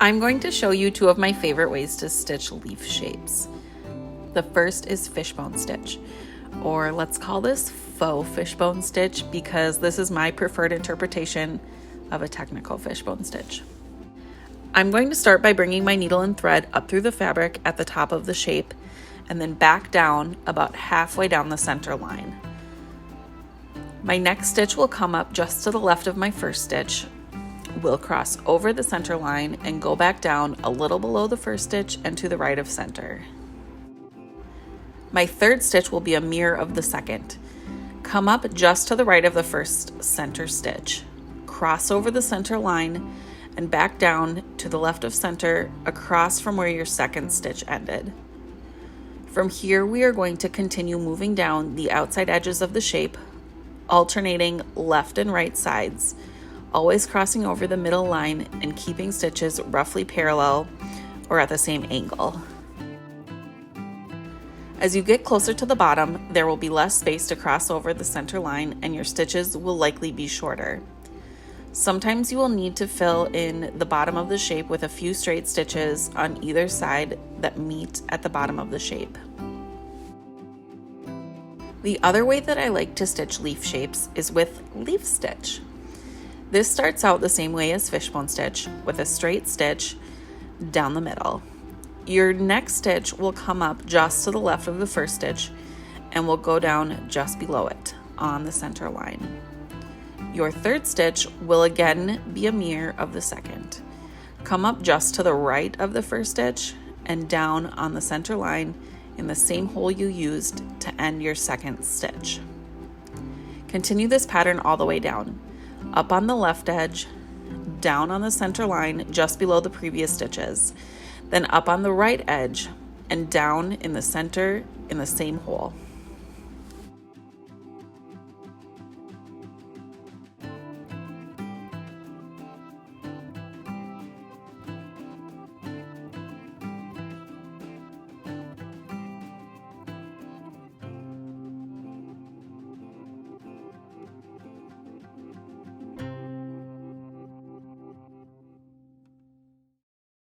I'm going to show you two of my favorite ways to stitch leaf shapes. The first is fishbone stitch, or let's call this faux fishbone stitch because this is my preferred interpretation of a technical fishbone stitch. I'm going to start by bringing my needle and thread up through the fabric at the top of the shape and then back down about halfway down the center line. My next stitch will come up just to the left of my first stitch. We'll cross over the center line and go back down a little below the first stitch and to the right of center. My third stitch will be a mirror of the second. Come up just to the right of the first center stitch. Cross over the center line and back down to the left of center across from where your second stitch ended. From here, we are going to continue moving down the outside edges of the shape, alternating left and right sides, always crossing over the middle line and keeping stitches roughly parallel or at the same angle. As you get closer to the bottom, there will be less space to cross over the center line and your stitches will likely be shorter. Sometimes you will need to fill in the bottom of the shape with a few straight stitches on either side that meet at the bottom of the shape. The other way that I like to stitch leaf shapes is with leaf stitch. This starts out the same way as fishbone stitch with a straight stitch down the middle. Your next stitch will come up just to the left of the first stitch and will go down just below it on the center line. Your third stitch will again be a mirror of the second. Come up just to the right of the first stitch and down on the center line in the same hole you used to end your second stitch. Continue this pattern all the way down. Up on the left edge, down on the center line just below the previous stitches, then up on the right edge and down in the center in the same hole.